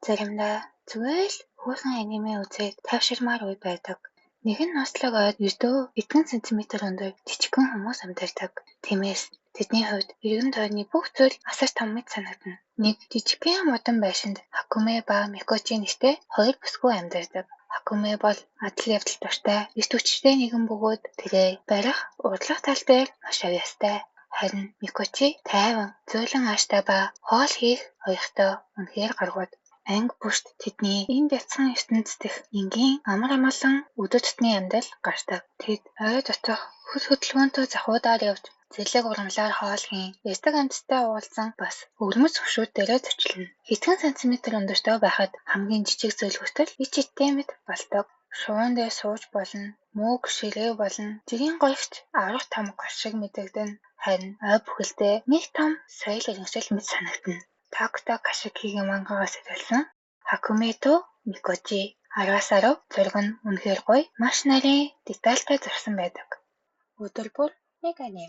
Заримдаа зүгээр л хуусан аниме үзээд тайвширмаар үе байдаг. Нэгэн нослог ойд ердөө эдгэн сантиметр өндөр жижигхэн хүмүүс амьдардаг. Тиймээс тэдний хувьд эргэн тойрны бүх зүйл асар том мэт санагдана. Нэг жижигхэн модон байшинд Хакуме ба Микочи нэртэй хоёр бүсгүй амьдардаг. Хакуме бол адал явдал дуртай, эрт хүчтэй нэгэн бөгөөд тэрээр барих, урдлах тал дээр маш авьяастай. Харин Микочи тайван, зөөлөн ааштай ба хоол хийх хоёртой үнэхээр гаргууд. Анги бүрт тэдний энд ятсан ертөнцийн дэх энгийн амар амгалан өдөр тутмын амьдрал гардаг. Тэд ой дотох хөл хөдөлгөөнтэй захуудаар явж зэрлэг урамлаар хоол хийн, ярьдаг амьтдтай уулзсан бас өвөрмөц хөшүүд дээрээ зочлоно. Хэдхэн сантиметр өндөртэй байхад хамгийн жижиг зүйл хүртэл ич иттэй мэт болдог. Шуун дээр сууж болно, мөг ширээ болно, жирийн гоёгч 10 том гол шиг мэдэгдэнэ. Харин ой бүхэлдээ нэг том соёл иргэншил мэт санагдана. Такута Кашикигийн мангагаас ирүүлсэн Хакуме то Микочи 10-10 зураг нь үнэхээр гоё, маш нарийн детальтай зурсан байдаг. Өдөр бүр нэг аним.